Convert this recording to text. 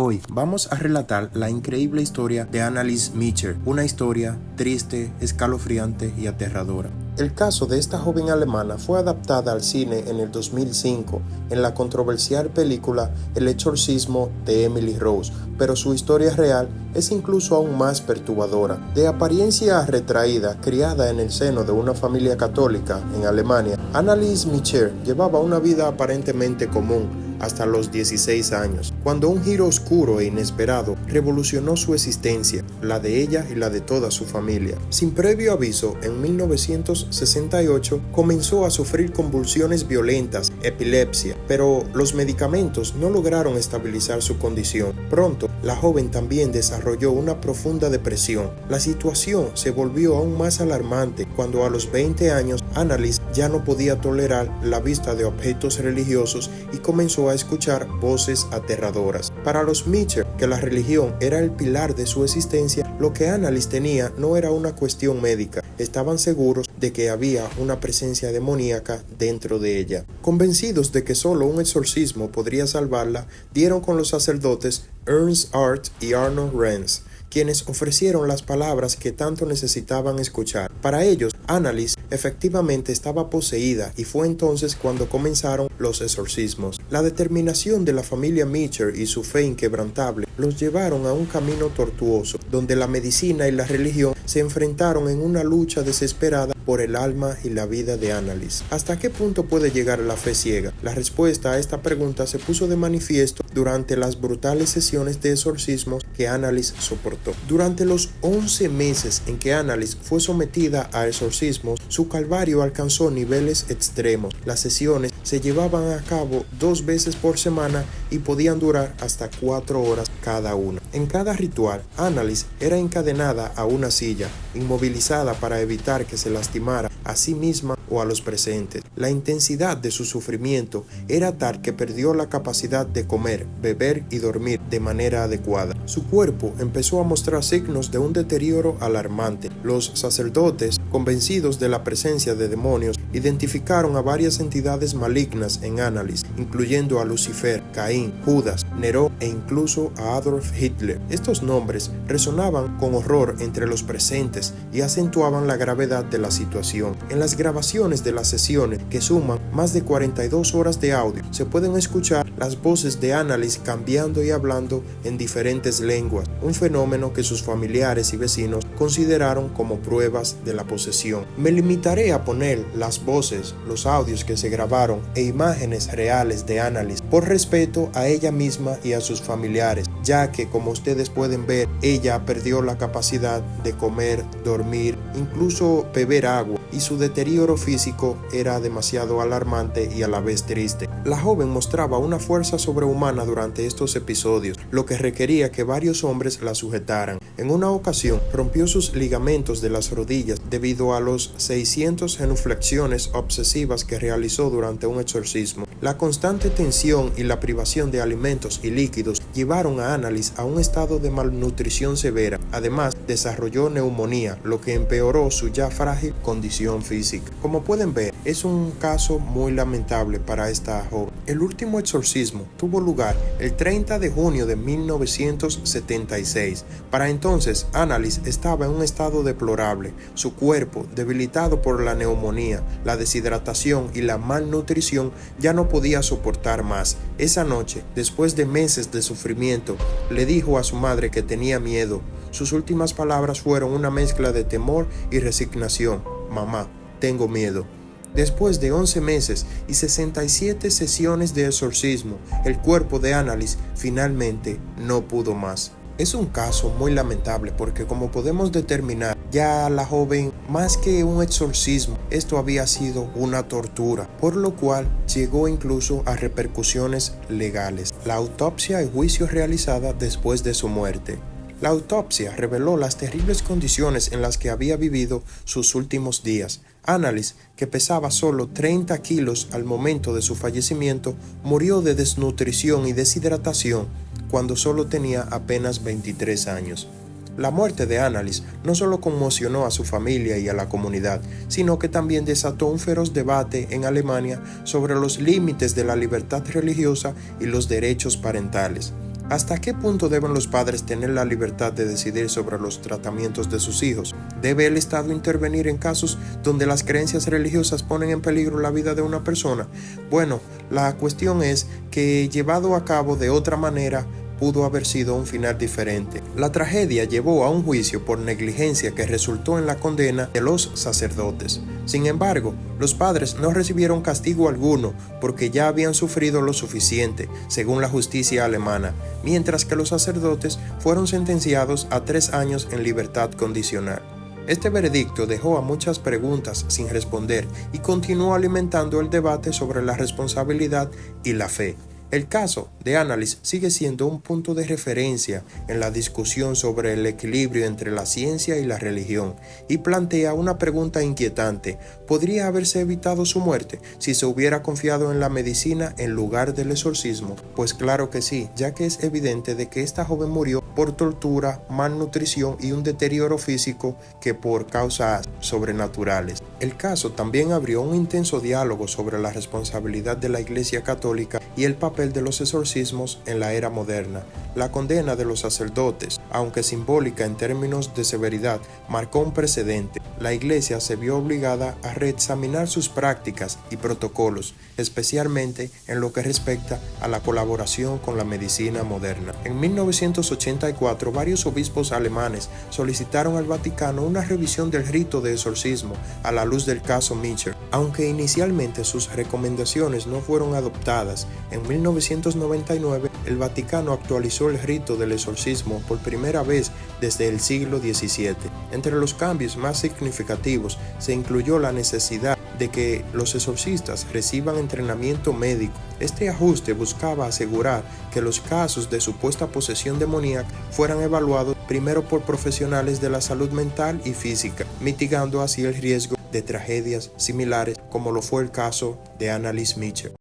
Hoy vamos a relatar la increíble historia de Annelies Micher, una historia triste, escalofriante y aterradora. El caso de esta joven alemana fue adaptada al cine en el 2005 en la controversial película El exorcismo de Emily Rose, pero su historia real es incluso aún más perturbadora. De apariencia retraída, criada en el seno de una familia católica en Alemania, Annelies Micher llevaba una vida aparentemente común hasta los 16 años, cuando un giro oscuro e inesperado revolucionó su existencia, la de ella y la de toda su familia. Sin previo aviso, en 1968 comenzó a sufrir convulsiones violentas, epilepsia, pero los medicamentos no lograron estabilizar su condición. Pronto, la joven también desarrolló una profunda depresión. La situación se volvió aún más alarmante cuando a los 20 años Annelies ya no podía tolerar la vista de objetos religiosos y comenzó a escuchar voces aterradoras. Para los Micher, que la religión era el pilar de su existencia, lo que Annelies tenía no era una cuestión médica. Estaban seguros de que había una presencia demoníaca dentro de ella. Convencidos de que solo un exorcismo podría salvarla, dieron con los sacerdotes Ernst Art y Arnold Renz, quienes ofrecieron las palabras que tanto necesitaban escuchar. Para ellos, Annelies efectivamente estaba poseída y fue entonces cuando comenzaron los exorcismos. La determinación de la familia Micher y su fe inquebrantable los llevaron a un camino tortuoso, donde la medicina y la religión se enfrentaron en una lucha desesperada por el alma y la vida de Annelies. ¿Hasta qué punto puede llegar la fe ciega? La respuesta a esta pregunta se puso de manifiesto durante las brutales sesiones de exorcismos que Annelies soportó. Durante los 11 meses en que Annelies fue sometida a exorcismos, su calvario alcanzó niveles extremos. Las sesiones se llevaban a cabo 2 veces por semana y podían durar hasta 4 horas cada una. En cada ritual, Annelies era encadenada a una silla, inmovilizada para evitar que se lastimara a sí misma o a los presentes. La intensidad de su sufrimiento era tal que perdió la capacidad de comer, beber y dormir de manera adecuada. Su cuerpo empezó a mostrar signos de un deterioro alarmante. Los sacerdotes, convencidos de la presencia de demonios, identificaron a varias entidades malignas en Annelies, incluyendo a Lucifer, Caín, Judas, Nerón e incluso a Adolf Hitler. Estos nombres resonaban con horror entre los presentes y acentuaban la gravedad de la situación. En las grabaciones de las sesiones, que suman más de 42 horas de audio, se pueden escuchar las voces de Annelies cambiando y hablando en diferentes lenguas, un fenómeno que sus familiares y vecinos consideraron como pruebas de la posesión. Me limitaré a poner las voces, los audios que se grabaron e imágenes reales de Annelies por respeto a ella misma y a sus familiares, ya que, como ustedes pueden ver, ella perdió la capacidad de comer, dormir, incluso beber agua, y su deterioro físico era demasiado alarmante y a la vez triste. La joven mostraba una fuerza sobrehumana durante estos episodios, lo que requería que varios hombres la sujetaran. En una ocasión, rompió sus ligamentos de las rodillas debido a los 600 genuflexiones obsesivas que realizó durante un exorcismo. La constante tensión y la privación de alimentos y líquidos llevaron a Annelies a un estado de malnutrición severa. Además, desarrolló neumonía, lo que empeoró su ya frágil condición física. Como pueden ver, es un caso muy lamentable para esta joven. El último exorcismo tuvo lugar el 30 de junio de 1976. Para entonces, Annelies estaba en un estado deplorable. Su cuerpo, debilitado por la neumonía, la deshidratación y la malnutrición, ya no podía soportar más. Esa noche, después de meses de sufrimiento, le dijo a su madre que tenía miedo. Sus últimas palabras fueron una mezcla de temor y resignación. Mamá, tengo miedo. Después de 11 meses y 67 sesiones de exorcismo, el cuerpo de Annelies finalmente no pudo más. Es un caso muy lamentable porque, como podemos determinar, ya la joven, más que un exorcismo, esto había sido una tortura, por lo cual llegó incluso a repercusiones legales. La autopsia y juicio realizada después de su muerte. La autopsia reveló las terribles condiciones en las que había vivido sus últimos días. Annelies, que pesaba solo 30 kilos al momento de su fallecimiento, murió de desnutrición y deshidratación cuando solo tenía apenas 23 años. La muerte de Annelies no solo conmocionó a su familia y a la comunidad, sino que también desató un feroz debate en Alemania sobre los límites de la libertad religiosa y los derechos parentales. ¿Hasta qué punto deben los padres tener la libertad de decidir sobre los tratamientos de sus hijos? ¿Debe el Estado intervenir en casos donde las creencias religiosas ponen en peligro la vida de una persona? Bueno, la cuestión es que llevado a cabo de otra manera, pudo haber sido un final diferente. La tragedia llevó a un juicio por negligencia que resultó en la condena de los sacerdotes. Sin embargo, los padres no recibieron castigo alguno porque ya habían sufrido lo suficiente, según la justicia alemana, mientras que los sacerdotes fueron sentenciados a 3 años en libertad condicional. Este veredicto dejó a muchas preguntas sin responder y continuó alimentando el debate sobre la responsabilidad y la fe. El caso de Annalise sigue siendo un punto de referencia en la discusión sobre el equilibrio entre la ciencia y la religión y plantea una pregunta inquietante: ¿podría haberse evitado su muerte si se hubiera confiado en la medicina en lugar del exorcismo? Pues claro que sí, ya que es evidente de que esta joven murió por tortura, malnutrición y un deterioro físico que por causas sobrenaturales. El caso también abrió un intenso diálogo sobre la responsabilidad de la Iglesia Católica y el papel de los exorcismos en la era moderna. La condena de los sacerdotes, aunque simbólica en términos de severidad, marcó un precedente. La Iglesia se vio obligada a reexaminar sus prácticas y protocolos, especialmente en lo que respecta a la colaboración con la medicina moderna. En 1984, varios obispos alemanes solicitaron al Vaticano una revisión del rito de exorcismo a la luz del caso Micher. Aunque inicialmente sus recomendaciones no fueron adoptadas, en 1999 el Vaticano actualizó el rito del exorcismo por primera vez desde el siglo XVII. Entre los cambios más significativos se incluyó la necesidad de que los exorcistas reciban entrenamiento médico. Este ajuste buscaba asegurar que los casos de supuesta posesión demoníaca fueran evaluados primero por profesionales de la salud mental y física, mitigando así el riesgo de tragedias similares como lo fue el caso de Annalise Micher.